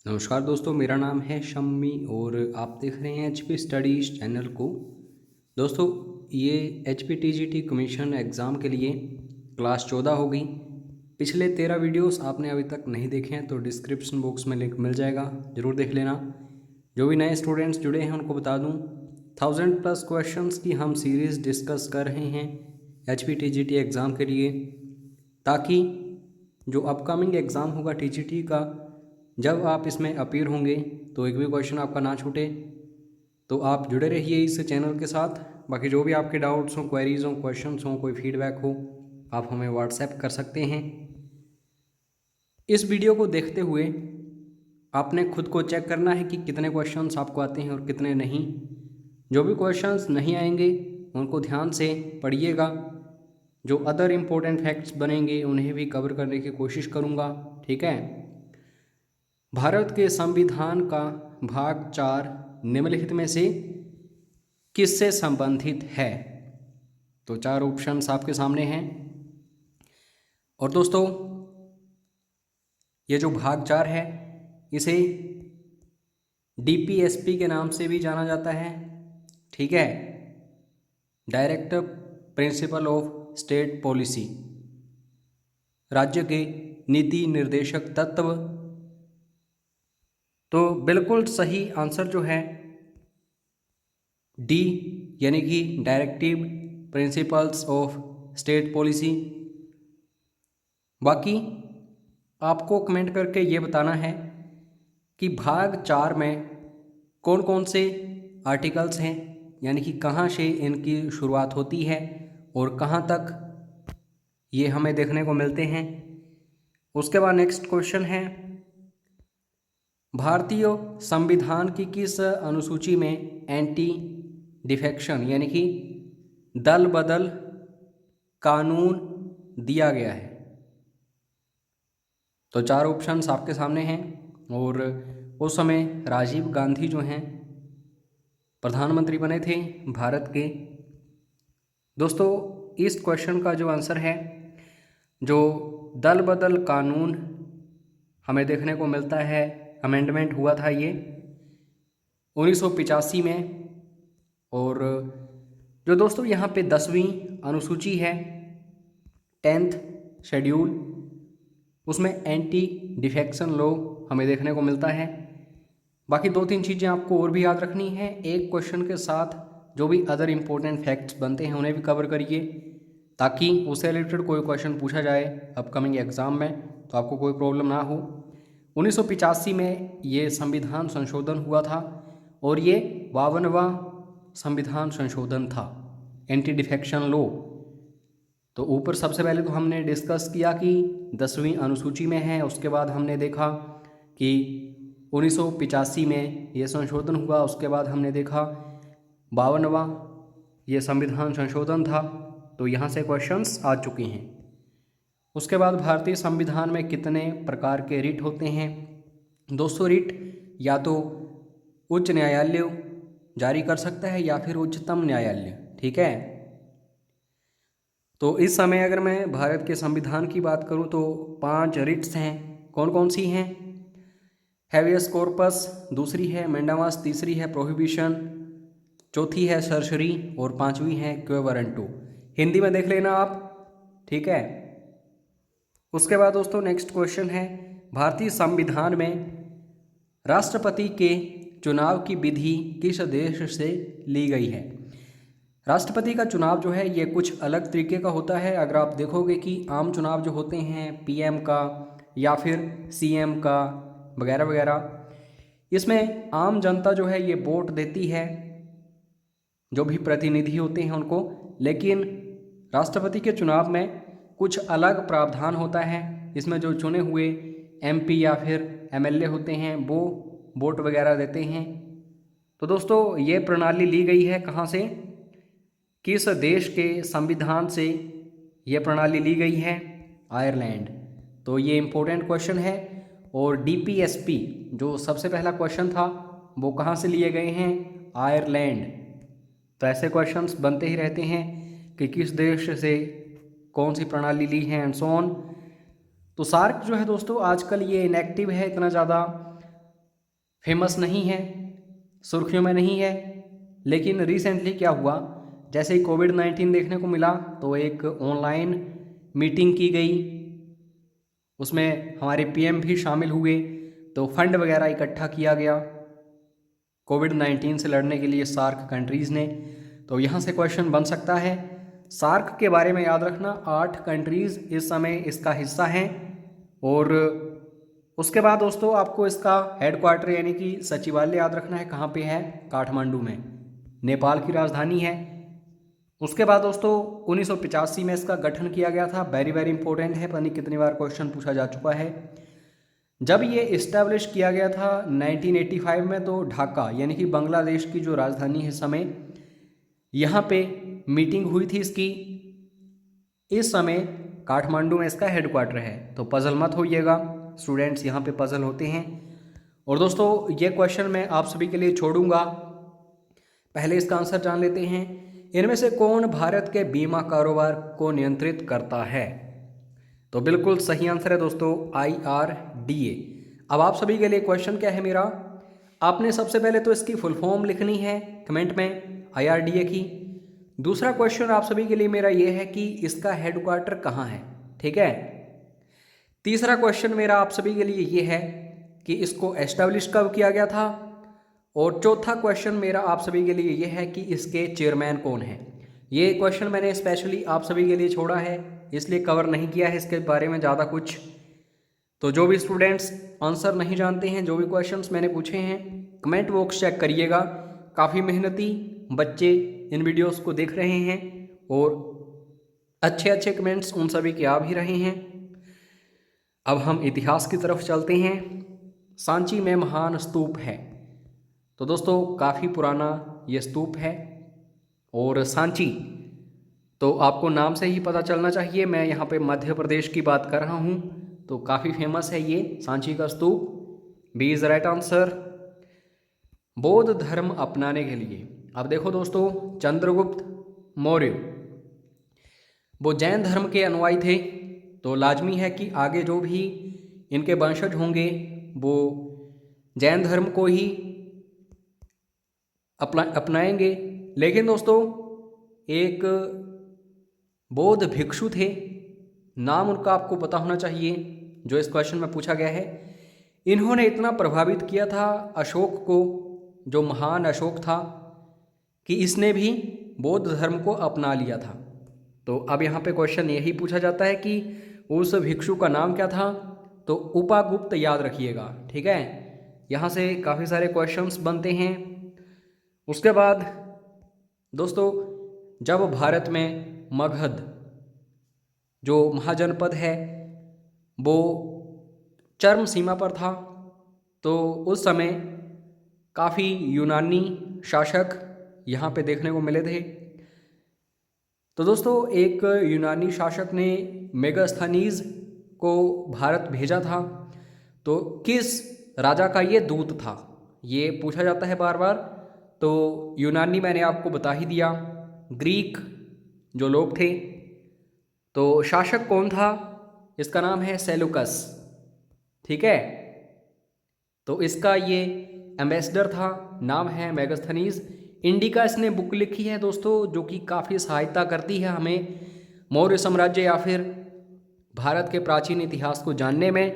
नमस्कार दोस्तों, मेरा नाम है शम्मी और आप देख रहे हैं एचपी स्टडीज़ चैनल को। दोस्तों, ये एचपी टीजीटी कमीशन एग्ज़ाम के लिए क्लास 14 होगी। पिछले 13 वीडियोस आपने अभी तक नहीं देखे हैं तो डिस्क्रिप्शन बॉक्स में लिंक मिल जाएगा, ज़रूर देख लेना। जो भी नए स्टूडेंट्स जुड़े हैं उनको बता दूँ, 1000+ क्वेश्चंस की हम सीरीज़ डिस्कस कर रहे हैं एचपी टीजीटी एग्ज़ाम के लिए, ताकि जो अपकमिंग एग्ज़ाम होगा टीजीटी का, जब आप इसमें अपीयर होंगे तो एक भी क्वेश्चन आपका ना छूटे। तो आप जुड़े रहिए इस चैनल के साथ। बाकी जो भी आपके डाउट्स हों, क्वेरीज हों, क्वेश्चंस हों, कोई फीडबैक हो, आप हमें व्हाट्सएप कर सकते हैं। इस वीडियो को देखते हुए आपने खुद को चेक करना है कि कितने क्वेश्चंस आपको आते हैं और कितने नहीं। जो भी क्वेश्चंस नहीं आएंगे उनको ध्यान से पढ़िएगा। जो अदर इम्पोर्टेंट फैक्ट्स बनेंगे उन्हें भी कवर करने की कोशिश करूँगा, ठीक है। भारत के संविधान का भाग 4 निम्नलिखित में से किससे संबंधित है? तो 4 ऑप्शंस आपके सामने हैं। और दोस्तों, ये जो भाग 4 है इसे डीपीएसपी के नाम से भी जाना जाता है, ठीक है। Directive principle of state policy, राज्य के नीति निर्देशक तत्व। तो बिल्कुल सही आंसर जो है डी, यानी कि directive principles of state policy. बाकी आपको कमेंट करके ये बताना है कि भाग 4 में कौन कौन से आर्टिकल्स हैं, यानी कि कहाँ से इनकी शुरुआत होती है और कहाँ तक ये हमें देखने को मिलते हैं। उसके बाद नेक्स्ट क्वेश्चन है, भारतीय संविधान की किस अनुसूची में एंटी डिफेक्शन यानी कि दल बदल कानून दिया गया है? तो 4 ऑप्शंस आपके सामने हैं। और उस समय राजीव गांधी जो हैं प्रधानमंत्री बने थे भारत के। दोस्तों, इस क्वेश्चन का जो आंसर है, जो दल बदल कानून हमें देखने को मिलता है, अमेंडमेंट हुआ था ये 1985 में। और जो दोस्तों यहाँ पे 10वीं अनुसूची है, 10th शेड्यूल, उसमें एंटी डिफेक्शन लॉ हमें देखने को मिलता है। बाकी 2-3 चीज़ें आपको और भी याद रखनी है। एक क्वेश्चन के साथ जो भी अदर इम्पोर्टेंट फैक्ट्स बनते हैं उन्हें भी कवर करिए, ताकि उससे रिलेटेड कोई क्वेश्चन पूछा जाए अपकमिंग एग्ज़ाम में तो आपको कोई प्रॉब्लम ना हो। 1985 में ये संविधान संशोधन हुआ था और ये 52वां संविधान संशोधन था, एंटी डिफेक्शन लॉ। तो ऊपर सबसे पहले तो हमने डिस्कस किया कि 10वीं अनुसूची में है, उसके बाद हमने देखा कि 1985 में ये संशोधन हुआ, उसके बाद हमने देखा 52वां ये संविधान संशोधन था। तो यहाँ से क्वेश्चंस आ चुके हैं। उसके बाद भारतीय संविधान में कितने प्रकार के रिट होते हैं? 200 रिट या तो उच्च न्यायालय जारी कर सकता है या फिर उच्चतम न्यायालय, ठीक है। तो इस समय अगर मैं भारत के संविधान की बात करूं तो 5 रिट्स हैं। कौन कौन सी हैं? हैवियस कॉर्पस, दूसरी है मैंडामास, तीसरी है प्रोहिबिशन, चौथी है सरसरी और 5वीं है क्वे वारंटो। हिंदी में देख लेना आप, ठीक है। उसके बाद दोस्तों नेक्स्ट क्वेश्चन है, भारतीय संविधान में राष्ट्रपति के चुनाव की विधि किस देश से ली गई है? राष्ट्रपति का चुनाव जो है ये कुछ अलग तरीके का होता है। अगर आप देखोगे कि आम चुनाव जो होते हैं पीएम का या फिर सीएम का वगैरह वगैरह, इसमें आम जनता जो है ये वोट देती है, जो भी प्रतिनिधि होते हैं उनको। लेकिन राष्ट्रपति के चुनाव में कुछ अलग प्रावधान होता है। इसमें जो चुने हुए एमपी या फिर एमएलए होते हैं वो वोट वगैरह देते हैं। तो दोस्तों ये प्रणाली ली गई है कहाँ से, किस देश के संविधान से ये प्रणाली ली गई है? आयरलैंड। तो ये इम्पोर्टेंट क्वेश्चन है। और डीपीएसपी जो सबसे पहला क्वेश्चन था वो कहाँ से लिए गए हैं? आयरलैंड। तो ऐसे क्वेश्चंस बनते ही रहते हैं कि किस देश से कौन सी प्रणाली ली है एंड सो ऑन। तो सार्क जो है दोस्तों आजकल ये इनएक्टिव है इतना ज़्यादा, फेमस नहीं है, सुर्खियों में नहीं है। लेकिन रिसेंटली क्या हुआ, जैसे ही कोविड-19 देखने को मिला तो एक ऑनलाइन मीटिंग की गई, उसमें हमारे पीएम भी शामिल हुए, तो फंड वगैरह इकट्ठा किया गया कोविड-19 से लड़ने के लिए सार्क कंट्रीज़ ने। तो यहाँ से क्वेश्चन बन सकता है। सार्क के बारे में याद रखना, 8 कंट्रीज़ इस समय इसका हिस्सा हैं। और उसके बाद दोस्तों आपको इसका हेडक्वार्टर यानी कि सचिवालय याद रखना है, कहाँ पे है, काठमांडू में, नेपाल की राजधानी है। उसके बाद दोस्तों 1985 में इसका गठन किया गया था। वेरी वेरी इंपॉर्टेंट है, पता नहीं कितनी बार क्वेश्चन पूछा जा चुका है। जब ये इस्टेब्लिश किया गया था 1985 में, तो ढाका यानी कि बांग्लादेश की जो राजधानी है समय, यहाँ पे मीटिंग हुई थी इसकी। इस समय काठमांडू में इसका हेडक्वार्टर है। तो पजल मत होइएगा स्टूडेंट्स, यहाँ पे पजल होते हैं। और दोस्तों ये क्वेश्चन मैं आप सभी के लिए छोड़ूंगा, पहले इसका आंसर जान लेते हैं। इनमें से कौन भारत के बीमा कारोबार को नियंत्रित करता है? तो बिल्कुल सही आंसर है दोस्तों, IRDA। अब आप सभी के लिए क्वेश्चन क्या है मेरा, आपने सबसे पहले तो इसकी फुल फॉर्म लिखनी है कमेंट में IRDA की। दूसरा क्वेश्चन आप सभी के लिए मेरा ये है कि इसका हेडक्वार्टर कहाँ है, ठीक है। तीसरा क्वेश्चन मेरा आप सभी के लिए ये है कि इसको एस्टेब्लिश कब किया गया था। और चौथा क्वेश्चन मेरा आप सभी के लिए ये है कि इसके चेयरमैन कौन है। ये क्वेश्चन मैंने स्पेशली आप सभी के लिए छोड़ा है, इसलिए कवर नहीं किया है इसके बारे में ज़्यादा कुछ। तो जो भी स्टूडेंट्स आंसर नहीं जानते हैं, जो भी क्वेश्चंस मैंने पूछे हैं, कमेंट बॉक्स चेक करिएगा। काफ़ी मेहनती बच्चे इन वीडियोस को देख रहे हैं और अच्छे अच्छे कमेंट्स उन सभी के आ भी रहे हैं। अब हम इतिहास की तरफ चलते हैं। सांची में महान स्तूप है, तो दोस्तों काफ़ी पुराना ये स्तूप है। और सांची तो आपको नाम से ही पता चलना चाहिए, मैं यहाँ पे मध्य प्रदेश की बात कर रहा हूँ, तो काफ़ी फेमस है ये सांची का स्तूप। B is right answer. बौद्ध धर्म अपनाने के लिए, अब देखो दोस्तों, चंद्रगुप्त मौर्य वो जैन धर्म के अनुयायी थे, तो लाजमी है कि आगे जो भी इनके वंशज होंगे वो जैन धर्म को ही अपनाएंगे। लेकिन दोस्तों एक बौद्ध भिक्षु थे, नाम उनका आपको पता होना चाहिए, जो इस क्वेश्चन में पूछा गया है। इन्होंने इतना प्रभावित किया था अशोक को, जो महान अशोक था, कि इसने भी बौद्ध धर्म को अपना लिया था। तो अब यहाँ पे क्वेश्चन यही पूछा जाता है कि उस भिक्षु का नाम क्या था, तो उपागुप्त याद रखिएगा, ठीक है। यहाँ से काफ़ी सारे क्वेश्चंस बनते हैं। उसके बाद दोस्तों जब भारत में मगध जो महाजनपद है वो चरम सीमा पर था, तो उस समय काफ़ी यूनानी शासक यहाँ पे देखने को मिले थे। तो दोस्तों एक यूनानी शासक ने मेगास्थनीज को भारत भेजा था, तो किस राजा का ये दूत था, ये पूछा जाता है बार बार। तो यूनानी मैंने आपको बता ही दिया, ग्रीक जो लोग थे। तो शासक कौन था, इसका नाम है सेलुकस, ठीक है। तो इसका ये एम्बेसडर था, नाम है मेगास्थनीज। इंडिका इसने बुक लिखी है दोस्तों, जो कि काफ़ी सहायता करती है हमें मौर्य साम्राज्य या फिर भारत के प्राचीन इतिहास को जानने में।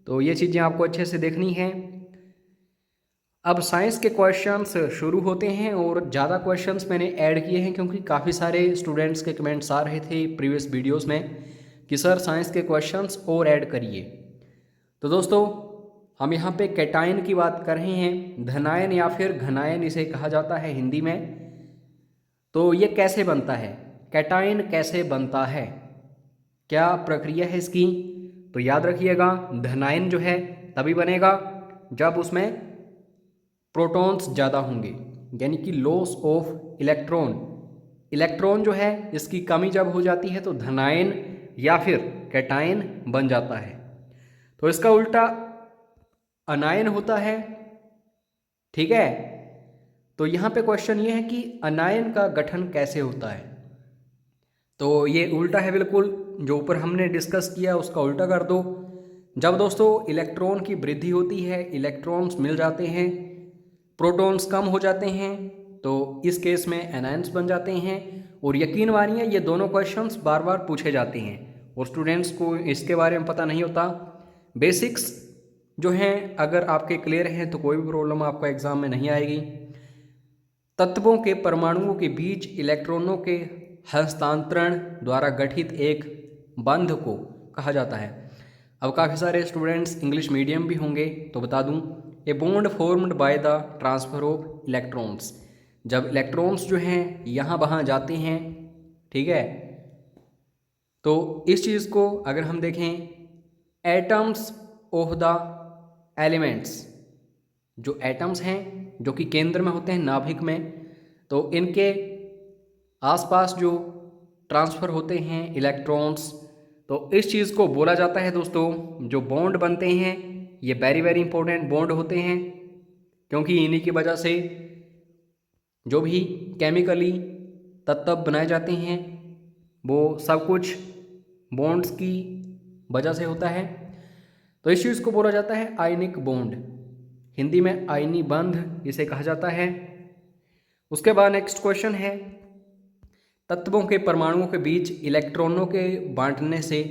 तो ये चीज़ें आपको अच्छे से देखनी हैं। अब साइंस के क्वेश्चंस शुरू होते हैं, और ज़्यादा क्वेश्चंस मैंने ऐड किए हैं क्योंकि काफ़ी सारे स्टूडेंट्स के कमेंट्स आ रहे थे प्रीवियस वीडियोस में कि सर साइंस के क्वेश्चंस और ऐड करिए। तो दोस्तों हम यहाँ पे कैटायन की बात कर रहे हैं, धनायन या फिर घनायन इसे कहा जाता है हिंदी में। तो ये कैसे बनता है, कैटायन कैसे बनता है, क्या प्रक्रिया है इसकी, तो याद रखिएगा धनायन जो है तभी बनेगा जब उसमें प्रोटॉन्स ज़्यादा होंगे, यानी कि लॉस ऑफ इलेक्ट्रॉन। इलेक्ट्रॉन जो है इसकी कमी जब हो जाती है तो धनायन या फिर कैटायन बन जाता है। तो इसका उल्टा अनायन होता है, ठीक है। तो यहाँ पे क्वेश्चन ये है कि अनायन का गठन कैसे होता है। तो ये उल्टा है बिल्कुल, जो ऊपर हमने डिस्कस किया उसका उल्टा कर दो। जब दोस्तों इलेक्ट्रॉन की वृद्धि होती है, इलेक्ट्रॉन्स मिल जाते हैं, प्रोटॉन्स कम हो जाते हैं, तो इस केस में एनायंस बन जाते हैं। और यकीन मानिए ये दोनों क्वेश्चंस बार बार पूछे जाते हैं और स्टूडेंट्स को इसके बारे में पता नहीं होता। बेसिक्स जो हैं अगर आपके क्लियर हैं तो कोई भी प्रॉब्लम आपको एग्जाम में नहीं आएगी। तत्वों के परमाणुओं के बीच इलेक्ट्रॉनों के हस्तांतरण द्वारा गठित एक बंध को कहा जाता है। अब काफ़ी सारे स्टूडेंट्स इंग्लिश मीडियम भी होंगे तो बता दूं, a bond formed by the transfer of electrons. जब इलेक्ट्रॉन्स जो हैं यहाँ वहाँ जाते हैं, ठीक है, तो इस चीज़ को अगर हम देखें एटम्स ऑफ द एलिमेंट्स, जो एटम्स हैं जो कि केंद्र में होते हैं नाभिक में, तो इनके आसपास जो ट्रांसफ़र होते हैं इलेक्ट्रॉन्स, तो इस चीज़ को बोला जाता है दोस्तों, जो बॉन्ड बनते हैं ये वेरी वेरी इंपॉर्टेंट बॉन्ड होते हैं, क्योंकि इन्हीं की वजह से जो भी केमिकली तत्व बनाए जाते हैं वो सब कुछ बॉन्ड्स की वजह से होता है। तो इस चीज़ को बोला जाता है आयनिक बॉन्ड, हिंदी में आयनी बंध इसे कहा जाता है। उसके बाद नेक्स्ट क्वेश्चन है, तत्वों के परमाणुओं के बीच इलेक्ट्रॉनों के बांटने से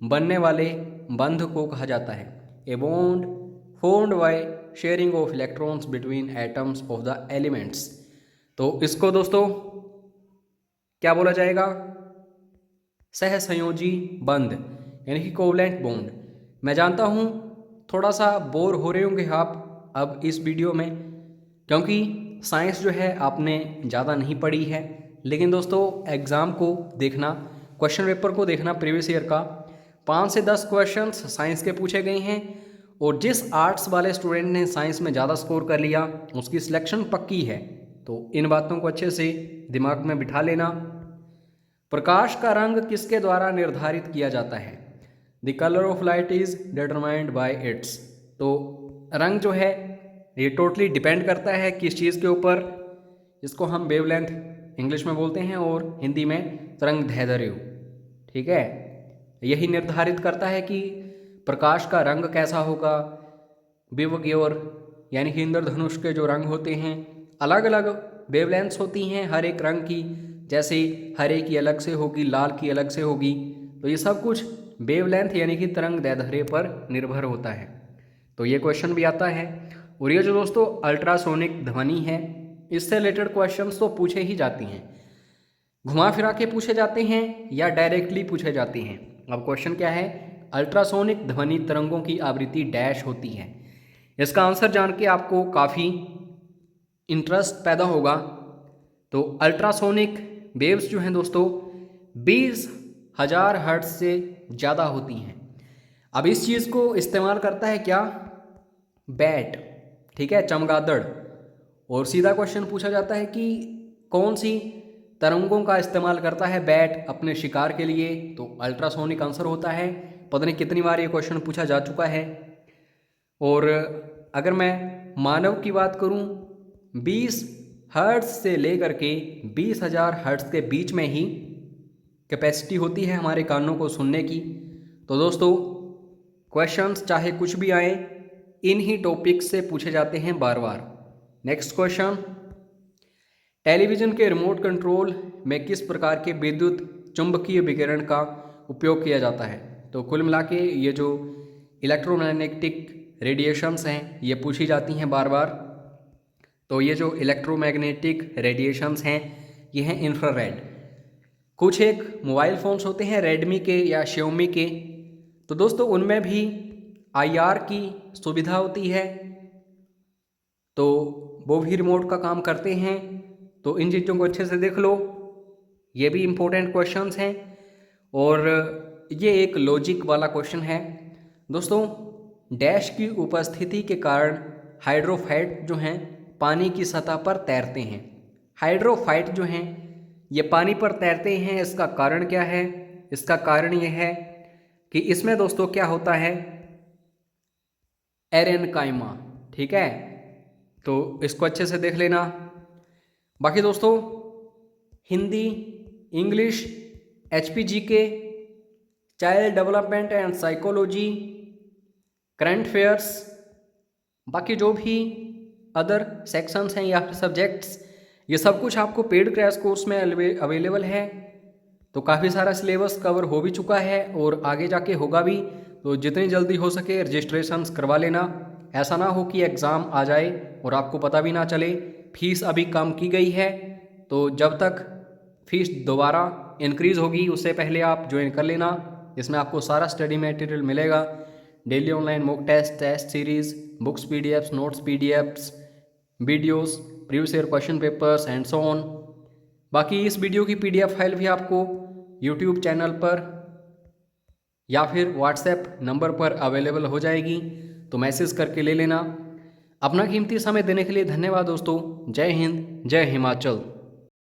बनने वाले बंध को कहा जाता है a bond formed by sharing of electrons between atoms of the elements. तो इसको दोस्तों क्या बोला जाएगा, सहसंयोजी बंध यानी कि कोवलेंट बॉन्ड। मैं जानता हूँ थोड़ा सा बोर हो रहे होंगे आप अब इस वीडियो में, क्योंकि साइंस जो है आपने ज़्यादा नहीं पढ़ी है, लेकिन दोस्तों एग्ज़ाम को देखना, क्वेश्चन पेपर को देखना, प्रीवियस ईयर का 5 से 10 क्वेश्चंस साइंस के पूछे गए हैं और जिस आर्ट्स वाले स्टूडेंट ने साइंस में ज़्यादा स्कोर कर लिया उसकी सिलेक्शन पक्की है। तो इन बातों को अच्छे से दिमाग में बिठा लेना। प्रकाश का रंग किसके द्वारा निर्धारित किया जाता है, the colour of light is determined by it's. तो रंग जो है ये टोटली डिपेंड करता है किस चीज़ के ऊपर, इसको हम वेवलेंथ इंग्लिश में बोलते हैं और हिंदी में तरंगदैर्ध्य, ठीक है। यही निर्धारित करता है कि प्रकाश का रंग कैसा होगा। विवग्योर यानी कि इंद्रधनुष के जो रंग होते हैं अलग अलग वेवलेंथ्स होती हैं हर एक रंग की, जैसे हरे की अलग से होगी, लाल की अलग से होगी, तो ये सब कुछ वेवलेंथ यानी कि तरंगदैर्ध्य पर निर्भर होता है। तो ये क्वेश्चन भी आता है। और ये जो दोस्तों अल्ट्रासोनिक ध्वनि है इससे रिलेटेड क्वेश्चंस तो पूछे ही जाती हैं, घुमा फिरा के पूछे जाते हैं या डायरेक्टली पूछे जाते हैं। अब क्वेश्चन क्या है, अल्ट्रासोनिक ध्वनि तरंगों की आवृत्ति डैश होती है। इसका आंसर जान के आपको काफ़ी इंटरेस्ट पैदा होगा। तो अल्ट्रासोनिक वेव्स जो हैं दोस्तों 20,000 हर्ट्ज से ज़्यादा होती हैं। अब इस चीज़ को इस्तेमाल करता है क्या, बैट, ठीक है, चमगादड़। और सीधा क्वेश्चन पूछा जाता है कि कौन सी तरंगों का इस्तेमाल करता है बैट अपने शिकार के लिए, तो अल्ट्रासोनिक आंसर होता है। पता नहीं कितनी बार ये क्वेश्चन पूछा जा चुका है। और अगर मैं मानव की बात करूं 20 हर्ट्ज से लेकर के 20,000 हर्ट्ज के बीच में ही कैपेसिटी होती है हमारे कानों को सुनने की। तो दोस्तों क्वेश्चंस चाहे कुछ भी आए इन ही टॉपिक से पूछे जाते हैं बार बार। नेक्स्ट क्वेश्चन, टेलीविज़न के रिमोट कंट्रोल में किस प्रकार के विद्युत चुंबकीय विकिरण का उपयोग किया जाता है। तो कुल मिला के ये जो इलेक्ट्रोमैग्नेटिक रेडिएशंस हैं ये पूछी जाती हैं बार बार। तो ये जो इलेक्ट्रोमैग्नेटिक रेडिएशंस हैं ये हैं इंफ्रारेड। कुछ एक मोबाइल फ़ोन्स होते हैं रेडमी के या श्योमी के, तो दोस्तों उनमें भी IR की सुविधा होती है, तो वो भी रिमोट का काम करते हैं। तो इन चीज़ों को अच्छे से देख लो, ये भी इम्पोर्टेंट क्वेश्चंस हैं। और ये एक लॉजिक वाला क्वेश्चन है दोस्तों, डैश की उपस्थिति के कारण हाइड्रोफाइट जो हैं पानी की सतह पर तैरते हैं। हाइड्रोफाइट जो हैं ये पानी पर तैरते हैं, इसका कारण क्या है, इसका कारण ये है कि इसमें दोस्तों क्या होता है, एरेनकाइमा, ठीक है। तो इसको अच्छे से देख लेना। बाकी दोस्तों हिंदी, इंग्लिश, HPG के, child development and psychology, current affairs, बाकी जो भी अदर सेक्शंस हैं या फिर सब्जेक्ट्स, ये सब कुछ आपको पेड क्रैश कोर्स में अवेलेबल है। तो काफ़ी सारा सिलेबस कवर हो भी चुका है और आगे जाके होगा भी। तो जितनी जल्दी हो सके रजिस्ट्रेशन करवा लेना। ऐसा ना हो कि एग्ज़ाम आ जाए और आपको पता भी ना चले। फीस अभी कम की गई है, तो जब तक फीस दोबारा इंक्रीज़ होगी उससे पहले आप ज्वाइन कर लेना। इसमें आपको सारा स्टडी मटेरियल मिलेगा, daily online mock test, test series, books PDFs, notes PDFs, videos, previous year question papers and so on. बाकी इस वीडियो की पीडीएफ फाइल भी आपको यूट्यूब चैनल पर या फिर व्हाट्सएप नंबर पर अवेलेबल हो जाएगी, तो मैसेज करके ले लेना। अपना कीमती समय देने के लिए धन्यवाद दोस्तों। जय हिंद, जय हिमाचल।